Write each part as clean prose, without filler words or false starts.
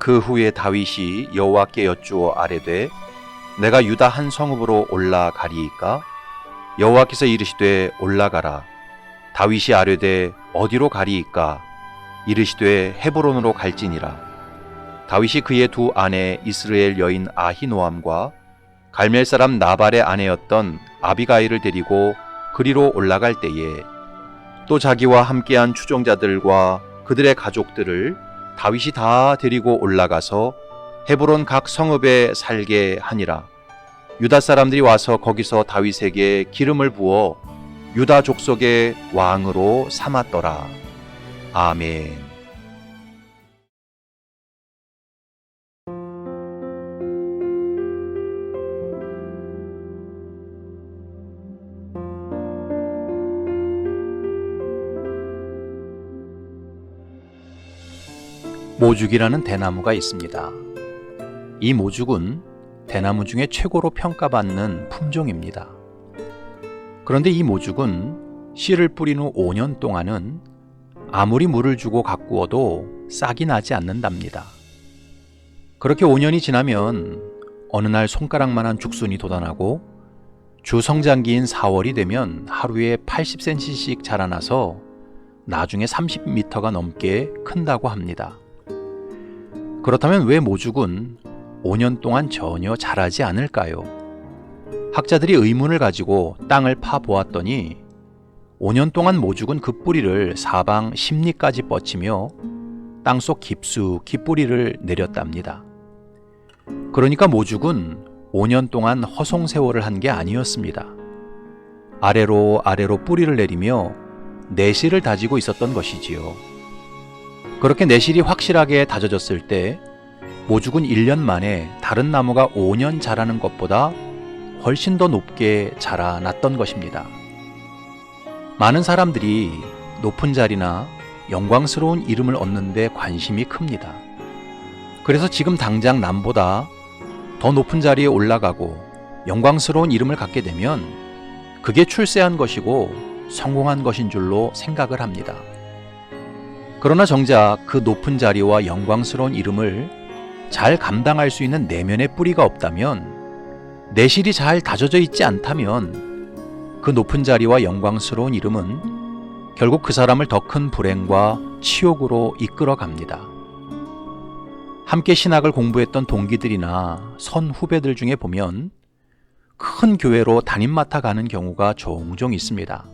그 후에 다윗이 여호와께 여쭈어 아뢰되 내가 유다 한 성읍으로 올라가리이까? 여호와께서 이르시되 올라가라. 다윗이 아뢰되 어디로 가리이까? 이르시되 헤브론으로 갈지니라. 다윗이 그의 두 아내 이스라엘 여인 아히노암과 갈멜 사람 나발의 아내였던 아비가일을 데리고 그리로 올라갈 때에 또 자기와 함께한 추종자들과 그들의 가족들을 다윗이 다 데리고 올라가서 헤브론 각 성읍에 살게 하니라. 유다 사람들이 와서 거기서 다윗에게 기름을 부어 유다 족속의 왕으로 삼았더라. 아멘. 모죽이라는 대나무가 있습니다. 이 모죽은 대나무 중에 최고로 평가받는 품종입니다. 그런데 이 모죽은 씨를 뿌린 후 5년 동안은 아무리 물을 주고 가꾸어도 싹이 나지 않는답니다. 그렇게 5년이 지나면 어느 날 손가락만한 죽순이 돋아나고 주 성장기인 4월이 되면 하루에 80cm씩 자라나서 나중에 30m가 넘게 큰다고 합니다. 그렇다면 왜 모죽은 5년 동안 전혀 자라지 않을까요? 학자들이 의문을 가지고 땅을 파보았더니 5년 동안 모죽은 그 뿌리를 사방 10리까지 뻗치며 땅속 깊숙이 뿌리를 내렸답니다. 그러니까 모죽은 5년 동안 허송세월을 한 게 아니었습니다. 아래로 뿌리를 내리며 내실을 다지고 있었던 것이지요. 그렇게 내실이 확실하게 다져졌을 때 모죽은 1년 만에 다른 나무가 5년 자라는 것보다 훨씬 더 높게 자라났던 것입니다. 많은 사람들이 높은 자리나 영광스러운 이름을 얻는 데 관심이 큽니다. 그래서 지금 당장 남보다 더 높은 자리에 올라가고 영광스러운 이름을 갖게 되면 그게 출세한 것이고 성공한 것인 줄로 생각을 합니다. 그러나 정작 그 높은 자리와 영광스러운 이름을 잘 감당할 수 있는 내면의 뿌리가 없다면, 내실이 잘 다져져 있지 않다면 그 높은 자리와 영광스러운 이름은 결국 그 사람을 더 큰 불행과 치욕으로 이끌어 갑니다. 함께 신학을 공부했던 동기들이나 선 후배들 중에 보면 큰 교회로 담임 맡아 가는 경우가 종종 있습니다.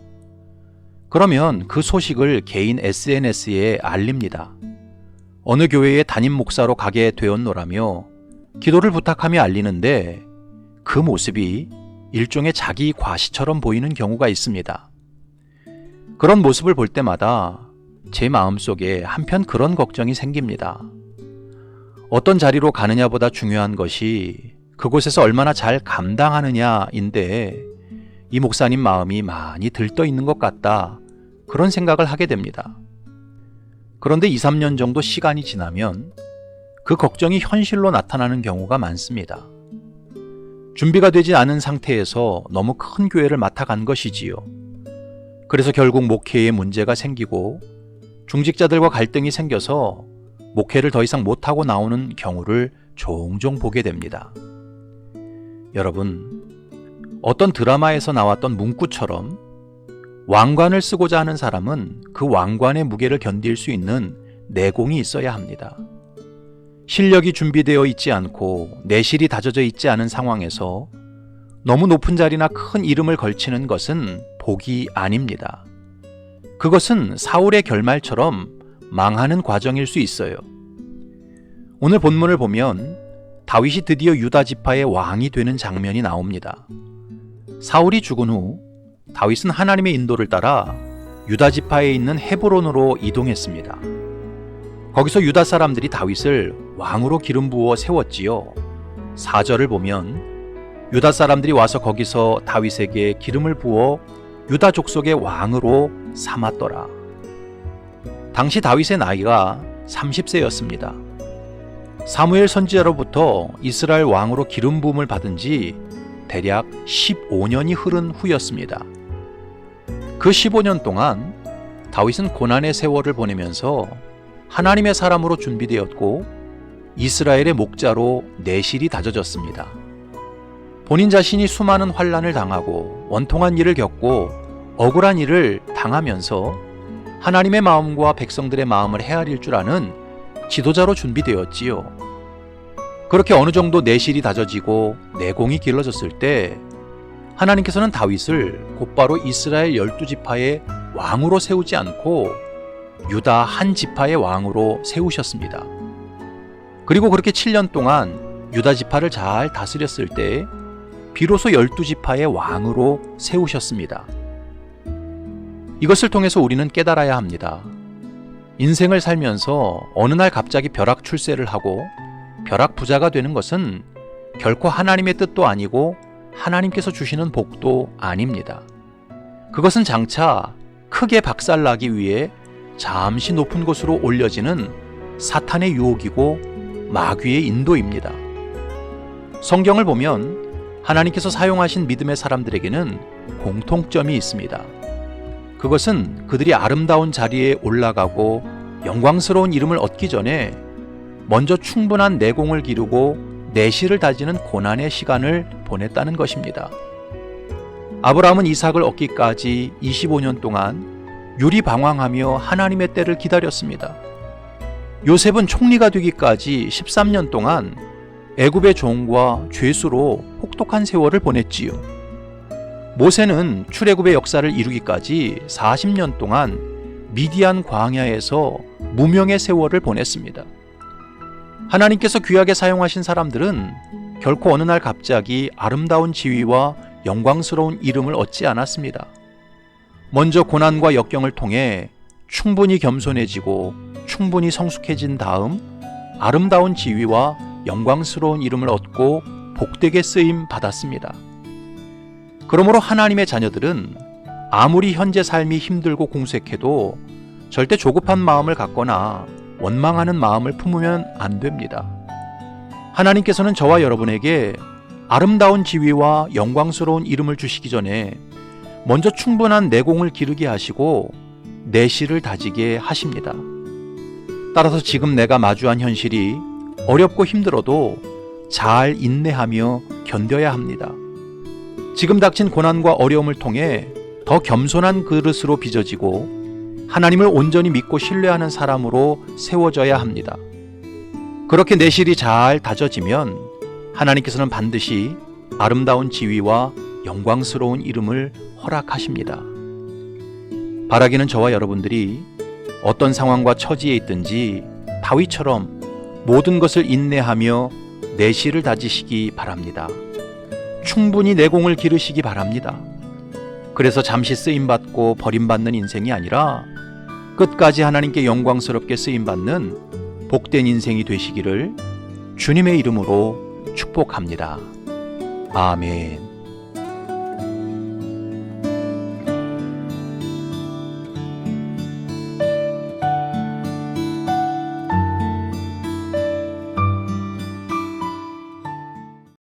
그러면 그 소식을 개인 SNS에 알립니다. 어느 교회에 담임 목사로 가게 되었노라며 기도를 부탁하며 알리는데 그 모습이 일종의 자기 과시처럼 보이는 경우가 있습니다. 그런 모습을 볼 때마다 제 마음속에 한편 그런 걱정이 생깁니다. 어떤 자리로 가느냐보다 중요한 것이 그곳에서 얼마나 잘 감당하느냐인데 이 목사님 마음이 많이 들떠 있는 것 같다, 그런 생각을 하게 됩니다. 그런데 2, 3년 정도 시간이 지나면 그 걱정이 현실로 나타나는 경우가 많습니다. 준비가 되지 않은 상태에서 너무 큰 교회를 맡아간 것이지요. 그래서 결국 목회에 문제가 생기고 중직자들과 갈등이 생겨서 목회를 더 이상 못하고 나오는 경우를 종종 보게 됩니다. 여러분, 어떤 드라마에서 나왔던 문구처럼 왕관을 쓰고자 하는 사람은 그 왕관의 무게를 견딜 수 있는 내공이 있어야 합니다. 실력이 준비되어 있지 않고 내실이 다져져 있지 않은 상황에서 너무 높은 자리나 큰 이름을 걸치는 것은 복이 아닙니다. 그것은 사울의 결말처럼 망하는 과정일 수 있어요. 오늘 본문을 보면 다윗이 드디어 유다 지파의 왕이 되는 장면이 나옵니다. 사울이 죽은 후 다윗은 하나님의 인도를 따라 유다 지파에 있는 헤브론으로 이동했습니다. 거기서 유다 사람들이 다윗을 왕으로 기름 부어 세웠지요. 4절을 보면 유다 사람들이 와서 거기서 다윗에게 기름을 부어 유다 족속의 왕으로 삼았더라. 당시 다윗의 나이가 30세였습니다. 사무엘 선지자로부터 이스라엘 왕으로 기름 부음을 받은 지 대략 15년이 흐른 후였습니다. 그 15년 동안 다윗은 고난의 세월을 보내면서 하나님의 사람으로 준비되었고 이스라엘의 목자로 내실이 다져졌습니다. 본인 자신이 수많은 환난을 당하고 원통한 일을 겪고 억울한 일을 당하면서 하나님의 마음과 백성들의 마음을 헤아릴 줄 아는 지도자로 준비되었지요. 그렇게 어느 정도 내실이 다져지고 내공이 길러졌을 때 하나님께서는 다윗을 곧바로 이스라엘 12지파의 왕으로 세우지 않고 유다 한 지파의 왕으로 세우셨습니다. 그리고 그렇게 7년 동안 유다 지파를 잘 다스렸을 때 비로소 12지파의 왕으로 세우셨습니다. 이것을 통해서 우리는 깨달아야 합니다. 인생을 살면서 어느 날 갑자기 벼락 출세를 하고 벼락 부자가 되는 것은 결코 하나님의 뜻도 아니고 하나님께서 주시는 복도 아닙니다. 그것은 장차 크게 박살나기 위해 잠시 높은 곳으로 올려지는 사탄의 유혹이고 마귀의 인도입니다. 성경을 보면 하나님께서 사용하신 믿음의 사람들에게는 공통점이 있습니다. 그것은 그들이 아름다운 자리에 올라가고 영광스러운 이름을 얻기 전에 먼저 충분한 내공을 기르고 내실을 다지는 고난의 시간을 보냈다는 것입니다. 아브라함은 이삭을 얻기까지 25년 동안 유리방황하며 하나님의 때를 기다렸습니다. 요셉은 총리가 되기까지 13년 동안 애굽의 종과 죄수로 혹독한 세월을 보냈지요. 모세는 출애굽의 역사를 이루기까지 40년 동안 미디안 광야에서 무명의 세월을 보냈습니다. 하나님께서 귀하게 사용하신 사람들은 결코 어느 날 갑자기 아름다운 지위와 영광스러운 이름을 얻지 않았습니다. 먼저 고난과 역경을 통해 충분히 겸손해지고 충분히 성숙해진 다음 아름다운 지위와 영광스러운 이름을 얻고 복되게 쓰임 받았습니다. 그러므로 하나님의 자녀들은 아무리 현재 삶이 힘들고 공색해도 절대 조급한 마음을 갖거나 원망하는 마음을 품으면 안 됩니다. 하나님께서는 저와 여러분에게 아름다운 지위와 영광스러운 이름을 주시기 전에 먼저 충분한 내공을 기르게 하시고 내실을 다지게 하십니다. 따라서 지금 내가 마주한 현실이 어렵고 힘들어도 잘 인내하며 견뎌야 합니다. 지금 닥친 고난과 어려움을 통해 더 겸손한 그릇으로 빚어지고 하나님을 온전히 믿고 신뢰하는 사람으로 세워져야 합니다. 그렇게 내실이 잘 다져지면 하나님께서는 반드시 아름다운 지위와 영광스러운 이름을 허락하십니다. 바라기는 저와 여러분들이 어떤 상황과 처지에 있든지 다윗처럼 모든 것을 인내하며 내실을 다지시기 바랍니다. 충분히 내공을 기르시기 바랍니다. 그래서 잠시 쓰임받고 버림받는 인생이 아니라 끝까지 하나님께 영광스럽게 쓰임받는 복된 인생이 되시기를 주님의 이름으로 축복합니다. 아멘.